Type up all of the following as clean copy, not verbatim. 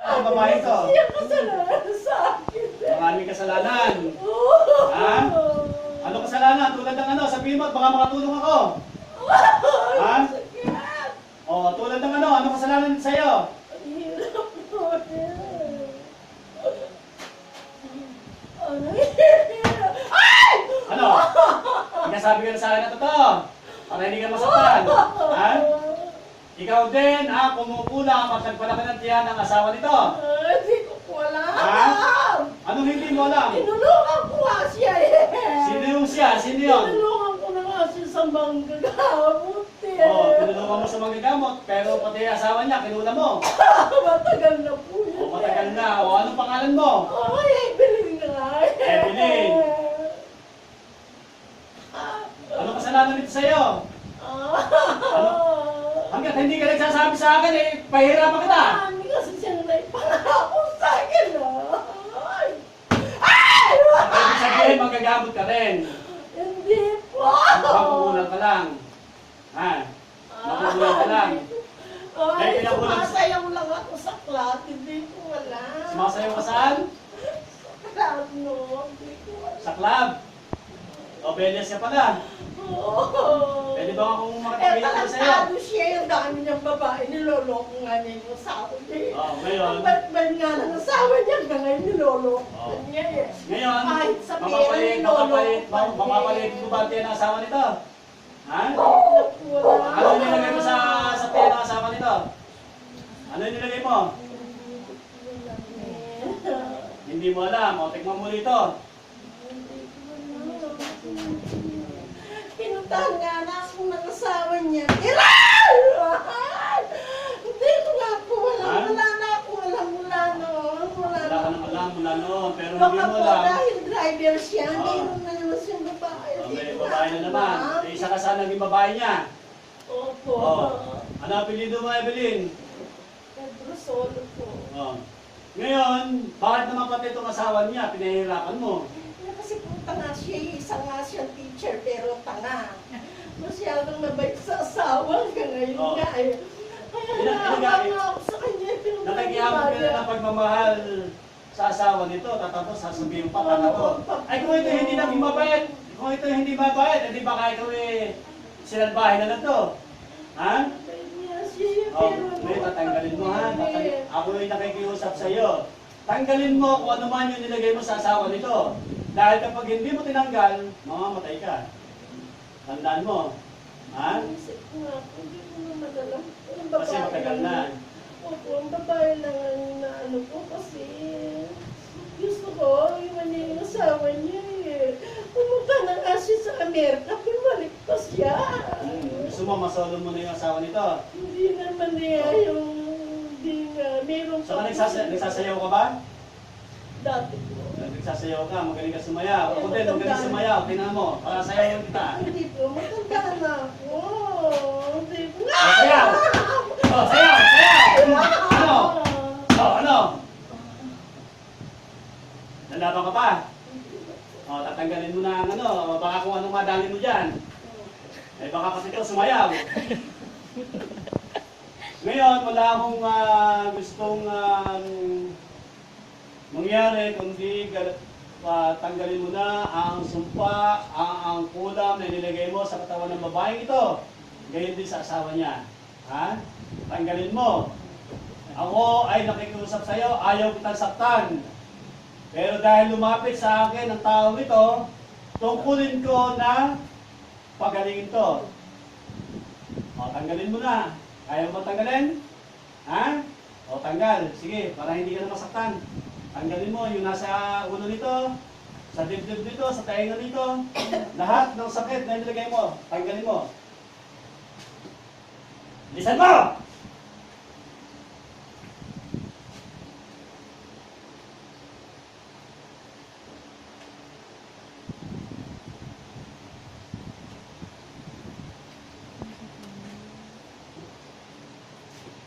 Ang babae to. Siya kasalanan sa akin. Maraming kasalanan. Oo. Ha? Ano kasalanan? Tulad ng ano, sabihin mo at baka makatulong ako. Ha? Sakit. O, tulad ng ano kasalanan sa'yo? Ang hirap po. Ang hirap. Ay! Ano? Ikasabi ka na sa akin na totoo. Para hindi ka masaktan. Ha? Ikaw din, ha? Kumukulang at nagpalaki ng tiyan ng asawa nito. Hindi ko po alam. Ha? Anong hindi mo alam? Tinulungan ko nga siya eh. Sino yung siya? Sino yun? Tinulungan ko na nga siya sa manggagamot eh. Oo, tinulungan mo sa manggagamot, pero pati yung asawa niya, kinula mo. Matagal na po yun. O, matagal na. O, anong pangalan mo? Ay, Evelyn nga eh. Evelyn. Anong kasalanan nito sa'yo? Hanggat hindi ka nagsasabi sa akin, eh, pahirapan kita. Hindi kasi siya naipangako sa akin ah. Ay! Ibig sabihin, magagamot ka rin. Hindi po. Makukulang ka lang. Ha? Makukulang ka lang. Ay, pinakulang- sumasayaw lang ako sa club. Hindi ko alam. Sumasayaw ka saan? Sa club, no. Hindi ko alam. Sa club. O, beles ka pala. Oo. Pwede ba akong Eh, makapagpilitan sa'yo? talentado siya. Yung dami niyang babae. Niloloko nga niya yung asawa niya. Oh, ngayon. Ang bait-bait nga ng asawa niya. Hanggang ngayon niloloko Oh. niya eh. Ngayon, Kahit sa pera, mapapalit mo ba ang tiyan ng asawa nito? Ha? Wala. Ano nilagay mo sa tiyan ng asawa nito? Ano nilagay mo? Hindi mo alam. O, tikman mo dito. Pinuntahan nga na ako ng asawa niya. Iral! Hindi ko nga po alam. Ha? Wala na ako alam mula noon. Wala Wala na. ka nang alam mula noon, pero hindi Baka mo po alam. dahil driver siya. Ah. Mayroon na naman siyang babae. O, Hindi may ko babae na alam. naman. Eh, isa ka sa naging babae niya. Opo. Oh. Ano apelido mo, Evelyn? Pedro Solo po. Oh. Ngayon, bakit naman pati itong asawa niya, pinahihirapan mo? Kasi po tanga siya. Isa nga siyang teacher pero tanga. Masyadong mabait sa asawa. Hanggang ngayon Oh. nga eh. Kaya naawa ako sa kanya. Nakikiyamot ka na ng pagmamahal sa asawa nito, tapos sasabihin pa ka na to. Ay, kung ito hindi naging mabait, kung ito hindi mabait, hindi baka ikaw eh, sinalbahin na lang to. Ha? Oh, may tatanggalin mo ha. Ako yung nakikiusap sa iyo. Tanggalin mo kung ano man yung nilagay mo sa asawa nito. Dahil kapag hindi mo tinanggal, mamamatay ka. Tandaan mo. Ha? Isip ko nga po, hindi ko na madala. Ang Kasi babae matagal na. Opo, ang babae lang ang naano ko kasi gusto ko, iwan niya yung asawa niya eh. Pumunta na nga siya sa Amerika, pinalik pa siya. Gusto mo, masolo mo na yung asawa nito. Hindi naman niya yung, hindi nga, meron So, nagsasayaw ka ba? dati po. Nagsasayaw ka, magaling ka sumayaw. Ako din, magaling sumayaw. Tingnan mo, para sayaw kita. Hindi po, matanda na ako. Hindi po. Oh, sayaw! Oh, sayaw! Sayaw! Ano? Oh, ano? Lalaban ka pa? Oh, tatanggalin mo na ang ano, baka kung anong madali mo dyan. Eh, baka kasi ikaw sumayaw. Ngayon, wala akong gustong mangyari, kundi tanggalin mo na ang sumpa, ang kulam na nilagay mo sa katawan ng babaeng ito. Gayon din sa asawa niya. Ha? Tanggalin mo. Ako ay nakikiusap sa iyo, ayaw kitang saktan. Pero dahil lumapit sa akin ang taong ito, tungkulin ko na pagalingin to. O, tanggalin mo na. Ayaw mo tanggalin? Ha? O, tanggal. Sige, para hindi ka na masaktan. Tanggalin mo yung nasa ulo nito, sa dibdib nito, sa tainga nito. Lahat ng sakit na nilagay mo, tanggalin mo. Bilisan mo!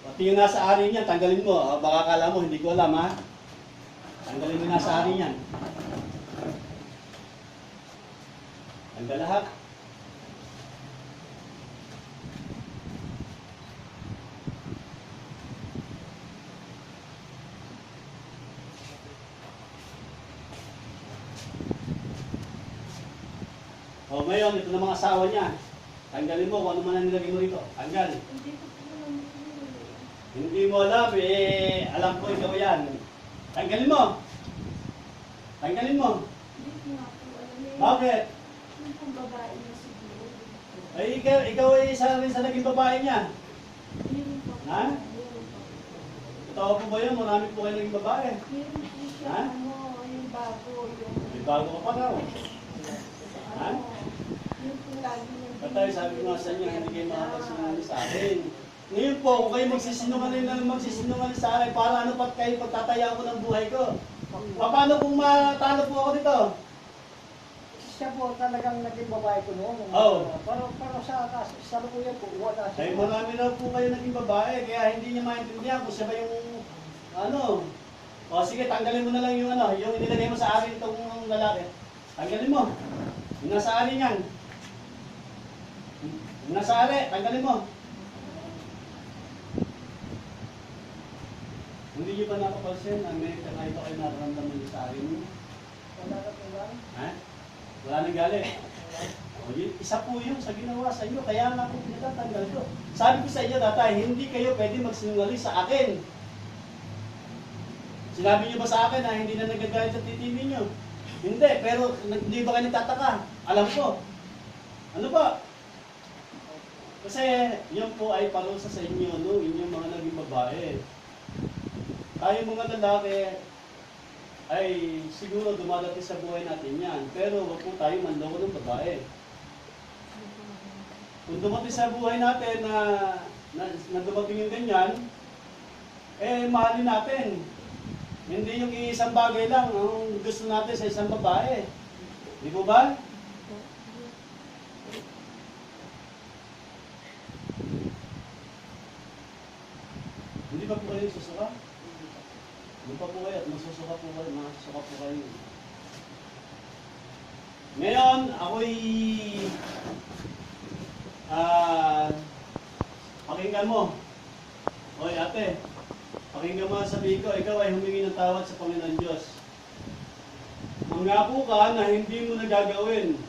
Pati yung nasa ari niyan, tanggalin mo. Baka akala mo, hindi ko alam ha. Tanggalin mo yung nasa ari niyan. Tanggal lahat. ngayon, ito na mga asawa niya. Tanggalin mo kung ano man ang nilagay mo rito. Tanggal. Hindi ko po alam yun. Hindi mo alam, alam ko ikaw yan. Tanggalin mo. Tanggalin mo. Hindi ko nga po alam yun. Bakit? Yung pong babae niya siguro. Ay, ikaw ay isa rin sa naging babae niya. Meron pa po. Ha? Meron pa po. Totoo po ba yun? Marami po kayo naging babae. Meron po siya, Ha? yung bago, yung... May bago ka pa raw. Ha? Yung po lagi niyang Patay, sabi ko nga sa inyo, hindi kayo makapagsinungaling sa akin. Ngayon po, kung kayo magsisinungaling sa akin, para ano pat kayo pagtataya ko ng buhay ko? Paano kung matalo po ako dito? Siya po talagang naging babae ko noon. Oo. Pero sa lukuyan po, wala Ay, siya. marami na po kayo naging babae, kaya hindi niya maintindihan kung siya ba yung, ano. O sige, tanggalin mo na lang yung ano, yung inilagay mo sa akin itong lalaki. Tanggalin mo. Yung nasa ari niyan. Yung nasa ari, tanggalin mo. Hindi niyo ba nakapansin na may kakaiba kayo nararamdaman niyo sa ari niyo? Wala na po ba? Ha? Wala nang galit. O, isa po yun sa ginawa sa inyo, kaya nga po pinatatanggal ko. Sabi ko sa inyo, tatay, hindi kayo pwede magsinungaling sa akin. Sinabi niyo ba sa akin na hindi na nagagalit sa titimi niyo? Hindi, pero hindi ba kayo nagtataka? Alam ko. Ano ba? Kasi yun po ay parusa sa inyo, no? Inyong mga naging babae. Tayo mga lalaki, ay siguro dumadating sa buhay natin yan. Pero wag po tayo manloko ng babae. Kung dumating sa buhay natin na dumating yung ganyan, mahalin natin. Hindi yung isang bagay lang ang gusto natin sa isang babae. Di po ba? Hindi ba po kayo susuka? Hindi pa po kayo at masusuka po kayo. Masusuka po kayo. Ngayon, ako'y pakinggan mo. Oy ate, pakinggan mo sabihin ko, ikaw ay humingi ng tawad sa Panginoon Diyos. Mangako ka na hindi mo nagagawin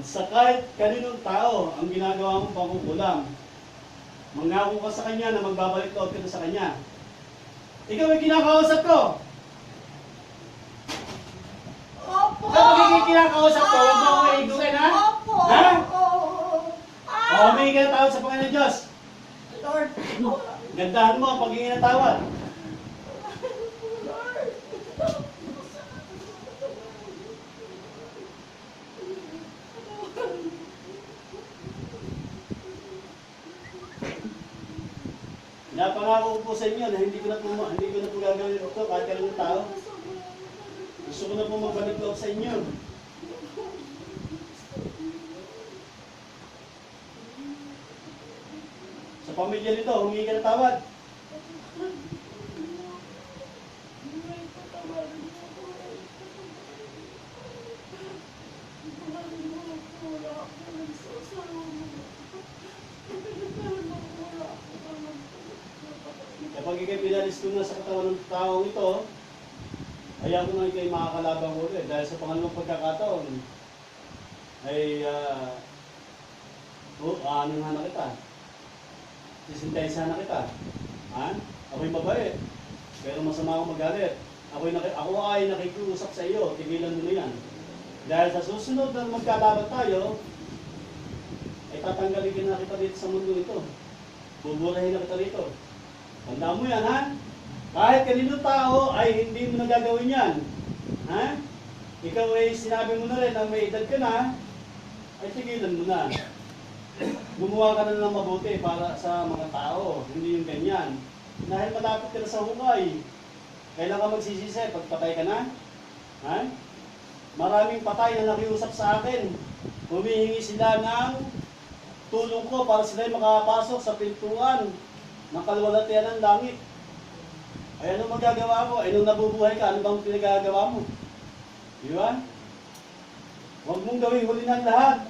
sa kahit kaninong tao ang ginagawa mong pangkukulam. Mangako ka sa Kanya na magbabalik loob ka na sa Kanya. Ikaw ay kinakausap ko. Opo! Kapag kinakausap ko, huwag mo akong iguin, ha? Opo! Ha? Oo! O, humingi ka ng tawad sa Panginoon Diyos. Lord! Gandahan mo ang paghingi ng tawad. Lord! Napangako ko po sa inyo na hindi ko na po gagawin ito kahit kaninong tao. Gusto ko na po magbalik loob sa inyo. Sa pamilya nito, humingi ka ng tawad. Kapag ikay pinalis ko na sa katawan ng taong ito, ayaw ko na ikay makakalabang ulit dahil sa pangalawang pagkakataon ay aanong na kita. Sisintayin na kita. Ha? Ako'y babae. Pero masama akong magalit. Ako ay nakikiusap sa iyo. Tigilan mo na yan. Dahil sa susunod na magkalaban tayo, ay tatanggalin na kita dito sa mundo ito. Buburahin na kita dito. Tandaan mo yan, ha? Kahit kaninong tao ay hindi mo nagagawin yan. Ha? Ikaw ay sinabi mo na rin na may edad ka na, ay tigilan mo na. Gumawa ka na ng mabuti para sa mga tao, hindi yung ganyan. Dahil malapit ka na sa hukay, kailan ka magsisisi? Pagpatay ka na? Ha? Maraming patay na nakiusap sa akin. Humihingi sila ng tulong ko para sila makapasok sa pintuan ng kaluwalhatian ng langit. Ay ano magagawa mo? Ay nung nabubuhay ka, ano bang pinagagawa mo? Di ba? Huwag mong gawing huli ng lahat.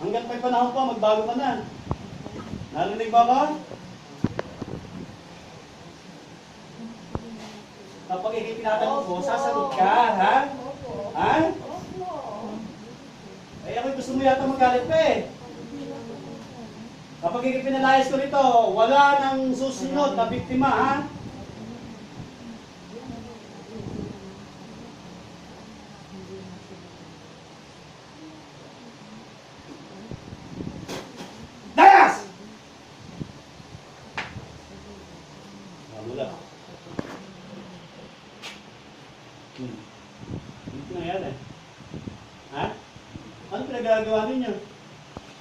Hanggang may panahon pa, magbago ka na. Narinig ba ka? Kapag ikipinatanong ko, sasagot ka, ha? Opo! Ha? Opo! Eh ako gusto mo yata magalit pa eh. Kapag ipinalayas ko rito, wala nang susunod na biktima, ha? Layas! Wala. Hindi na yan eh. Ha? Ano pinagagawa ninyo?